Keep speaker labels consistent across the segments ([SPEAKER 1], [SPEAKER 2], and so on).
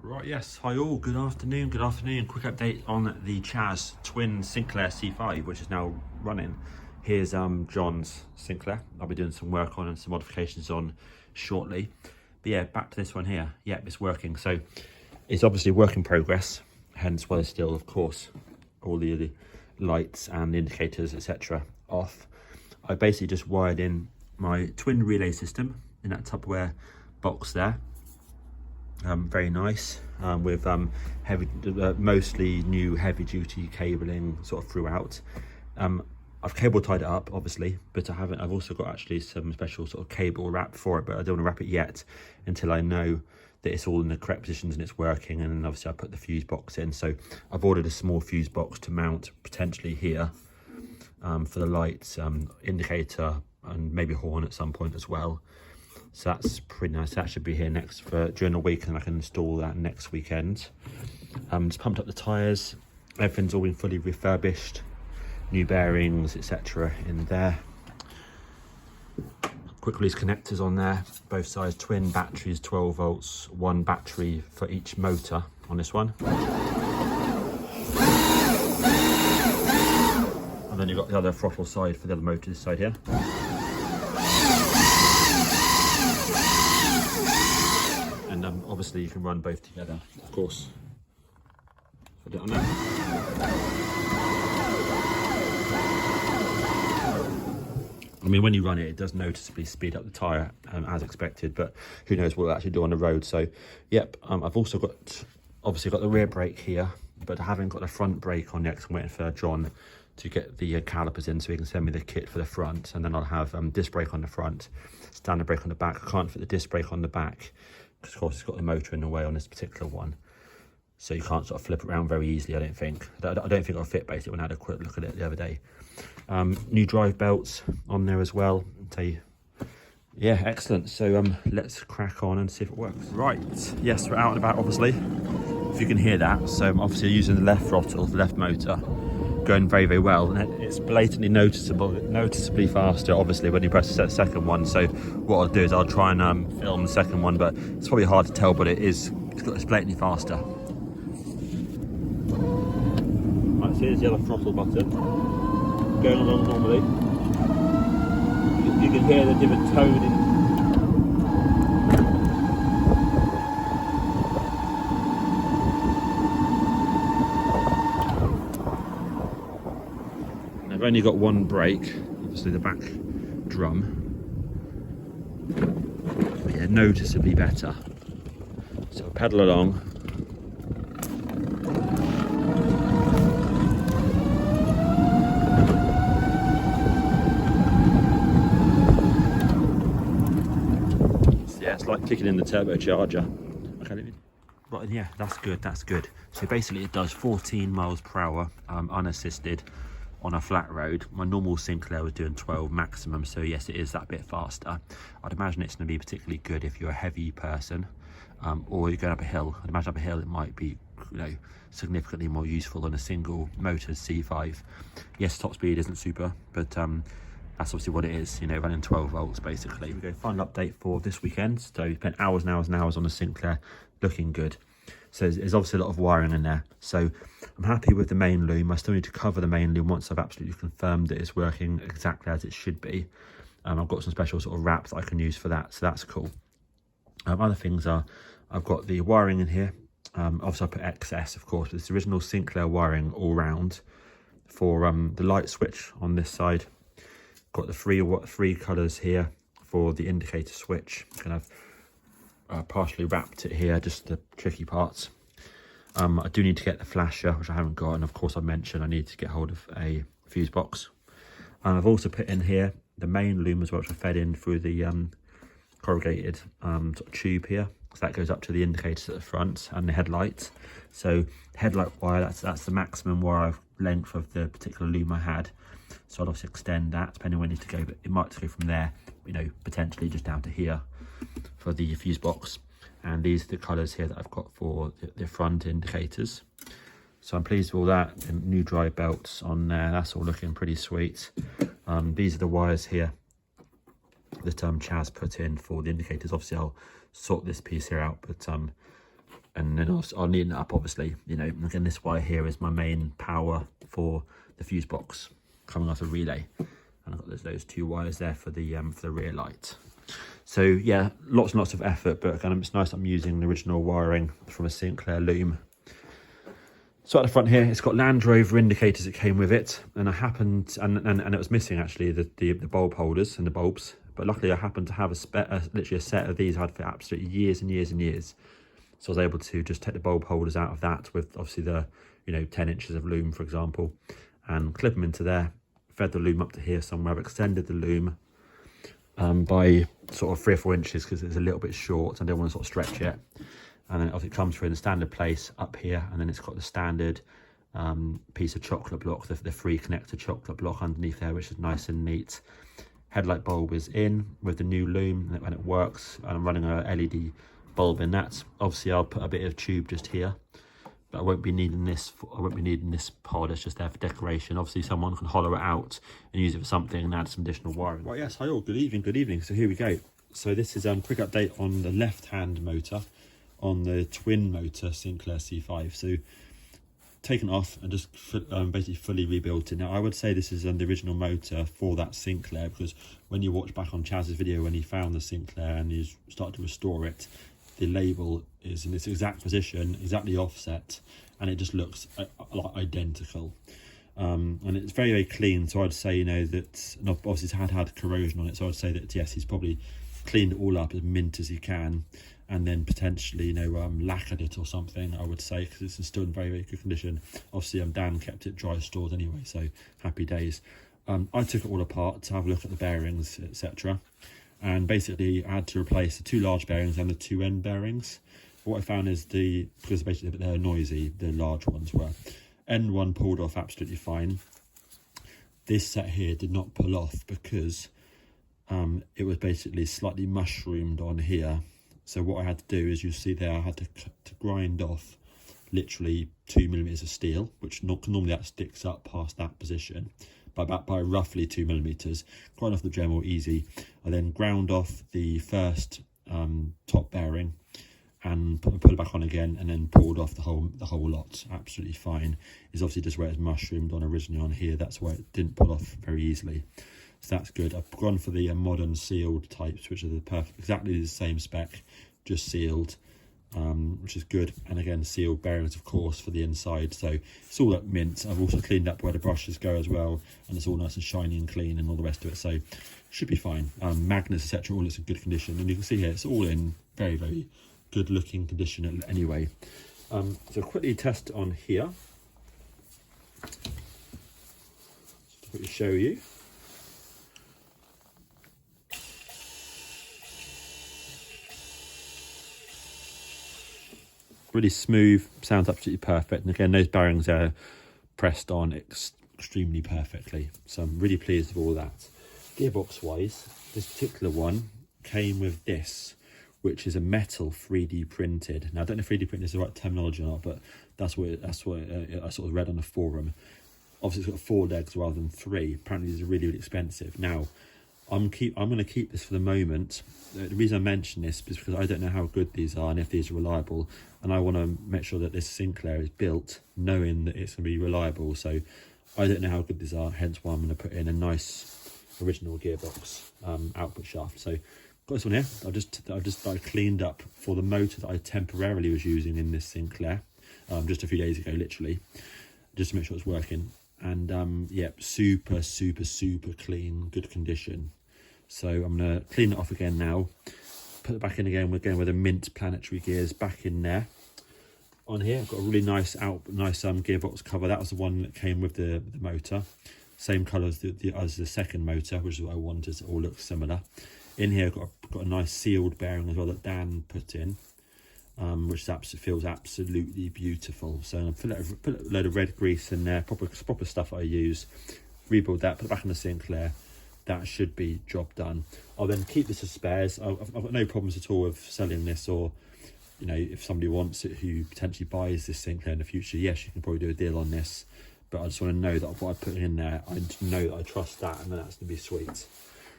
[SPEAKER 1] Right, yes, hi all, good afternoon. Quick update on the Chaz twin Sinclair C5, which is now running. Here's John's Sinclair. I'll be doing some work on and some modifications on shortly. But yeah, back to this one here. Yeah, it's working. So it's obviously work in progress, hence why there's still, of course, all the lights and the indicators, etc. off. I basically just wired in my twin relay system in that Tupperware box there. Very nice, with heavy, mostly new heavy duty cabling sort of throughout. I've cable tied it up obviously, but I've also got actually some special sort of cable wrap for it, but I don't want to wrap it yet until I know that it's all in the correct positions and it's working. And then obviously I put the fuse box in, so I've ordered a small fuse box to mount potentially here for the lights, indicator and maybe horn at some point as well. So that's pretty nice. That should be here during the week, and I can install that next weekend. Just pumped up the tyres. Everything's all been fully refurbished. New bearings, etc. in there. Quick release connectors on there. Both sides, twin batteries, 12 volts, one battery for each motor on this one. And then you've got the other throttle side for the other motor this side here. And obviously you can run both together, of course. Put it on there. I mean, when you run it, it does noticeably speed up the tyre as expected, but who knows what it'll actually do on the road. So, yep, I've also obviously got the rear brake here, but I haven't got the front brake on yet. I'm waiting for John to get the calipers in so he can send me the kit for the front, and then I'll have disc brake on the front, standard brake on the back. I can't fit the disc brake on the back because of course it's got the motor in the way on this particular one, so you can't sort of flip it around very easily. I don't think it'll fit basically when I had a quick look at it the other day. New drive belts on there as well. Yeah, excellent. So let's crack on and see if it works. Right, yes, we're out and about obviously, if you can hear that. So I'm obviously using the left throttle, the left motor, going very, very well, and it's blatantly noticeably faster obviously when you press the second one. So what I'll do is I'll try and film the second one, but it's probably hard to tell, but it's blatantly faster. Right, so here's the other throttle button going along normally. You can hear the different tone in. I've only got one brake, obviously the back drum. But yeah, noticeably better. So pedal along. So yeah, it's like kicking in the turbocharger. Okay, but yeah, that's good. So basically it does 14 miles per hour unassisted on a flat road. My normal Sinclair was doing 12 maximum, so yes, it is that bit faster. I'd imagine it's going to be particularly good if you're a heavy person, or you're going up a hill. I'd imagine up a hill it might be, significantly more useful than a single motor C5. Yes, top speed isn't super, but that's obviously what it is, running 12 volts basically. We go final update for this weekend. So we spent hours and hours and hours on the Sinclair, looking good. So there's obviously a lot of wiring in there. So I'm happy with the main loom. I still need to cover the main loom once I've absolutely confirmed that it's working exactly as it should be. I've got some special sort of wrap that I can use for that, so that's cool. Other things are, I've got the wiring in here. Obviously I put XS, of course, but it's the original Sinclair wiring all round for the light switch on this side. Got the three colours here for the indicator switch. Kind of partially wrapped it here, just the tricky parts. I do need to get the flasher, which I haven't got, and of course I mentioned I need to get hold of a fuse box. I've also put in here the main loom as well, which I fed in through the corrugated sort of tube here, so that goes up to the indicators at the front and the headlights. So headlight wire, that's the maximum wire length of the particular loom I had. So I'll obviously extend that depending where I need to go, but it might go from there, potentially just down to here for the fuse box. And these are the colours here that I've got for the front indicators. So I'm pleased with all that. And new drive belts on there, that's all looking pretty sweet. These are the wires here that Chaz put in for the indicators. Obviously I'll sort this piece here out, but and then I'll neaten it up, obviously, you know. And again, this wire here is my main power for the fuse box coming off a relay, and I've got those 2 wires there for the rear light. So yeah, lots and lots of effort, but again, it's nice I'm using the original wiring from a Sinclair loom. So at the front here, it's got Land Rover indicators that came with it, and I happened, and it was missing actually the bulb holders and the bulbs, but luckily I happened to have literally a set of these I had for absolutely years and years and years. So I was able to just take the bulb holders out of that with obviously the, you know, 10 inches of loom, for example, and clip them into there, fed the loom up to here somewhere. I've extended the loom by sort of 3 or 4 inches because it's a little bit short. I don't want to sort of stretch it. And then obviously it comes through in the standard place up here, and then it's got the standard piece of chocolate block, the 3 connector chocolate block underneath there, which is nice and neat. Headlight bulb is in with the new loom, and it works. And I'm running a LED bulb in that. Obviously I'll put a bit of tube just here, but I won't be needing this. I won't be needing this pod. It's just there for decoration. Obviously someone can hollow it out and use it for something and add some additional wiring. Right, yes, hi all, good evening, good evening. So here we go. So this is a quick update on the left hand motor on the twin motor Sinclair C5. So taken off and just basically fully rebuilt it. Now I would say this is the original motor for that Sinclair, because when you watch back on Chaz's video when he found the Sinclair and he started to restore it, the label is in its exact position, exactly offset, and it just looks like identical. And it's very, very clean. So I'd say, you know, that obviously it's had corrosion on it, so I'd say that yes, he's probably cleaned it all up as mint as he can, and then potentially, you know, lacquered it or something, I would say, because it's still in very, very good condition. Obviously Dan kept it dry stored anyway, so happy days. I took it all apart to have a look at the bearings, etc., and basically I had to replace the 2 large bearings and the 2 end bearings. What I found is because basically they're noisy, the large ones were, end one pulled off absolutely fine. This set here did not pull off because it was basically slightly mushroomed on here. So what I had to do is, you see there, I had to grind off literally 2 millimeters of steel, which normally that sticks up past that position, by roughly 2 millimeters. Grind off the Dremel, easy. I then ground off the first top bearing and put it back on again, and then pulled off the whole lot absolutely fine. Is obviously just where it's mushroomed on originally on here. That's why it didn't pull off very easily. So that's good. I've gone for the modern sealed types, which are the perfect, exactly the same spec, just sealed, which is good. And again, sealed bearings, of course, for the inside. So it's all up mint. I've also cleaned up where the brushes go as well, and it's all nice and shiny and clean and all the rest of it. So should be fine. Magnets, etc., all looks in good condition. And you can see here, it's all in very, very good looking condition anyway. So quickly test on here. Just to quickly show you. Really smooth, sounds absolutely perfect. And again, those bearings are pressed on extremely perfectly. So I'm really pleased with all that. Gearbox wise, this particular one came with this, which is a metal 3D printed. Now I don't know if 3D printed is the right terminology or not, but that's what I sort of read on the forum. Obviously it's got 4 legs rather than 3. Apparently these are really, really expensive. Now I'm going to keep this for the moment. The reason I mention this is because I don't know how good these are and if these are reliable, and I want to make sure that this Sinclair is built knowing that it's going to be reliable. So I don't know how good these are, hence why I'm going to put in a nice original gearbox output shaft. So got this one here. I've just cleaned up for the motor that I temporarily was using in this Sinclair just a few days ago, literally, just to make sure it's working. And yep, super clean, good condition. So I'm gonna clean it off again now, put it back in again with the mint planetary gears back in there. On here I've got a really nice gearbox cover. That was the one that came with the motor, same colour as the second motor, which is what I wanted. It all looks similar. In here I've got a nice sealed bearing as well that Dan put in, which feels absolutely beautiful. So I'm gonna put a load of red grease in there, proper stuff I use, rebuild that, put it back in the Sinclair. That should be job done. I'll then keep this as spares. I've got no problems at all with selling this, or you know, if somebody wants it who potentially buys this Sinclair in the future, yes, you can probably do a deal on this. But I just want to know that what I put in there, I know that I trust that, and that's going to be sweet.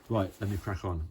[SPEAKER 1] Right, let me crack on.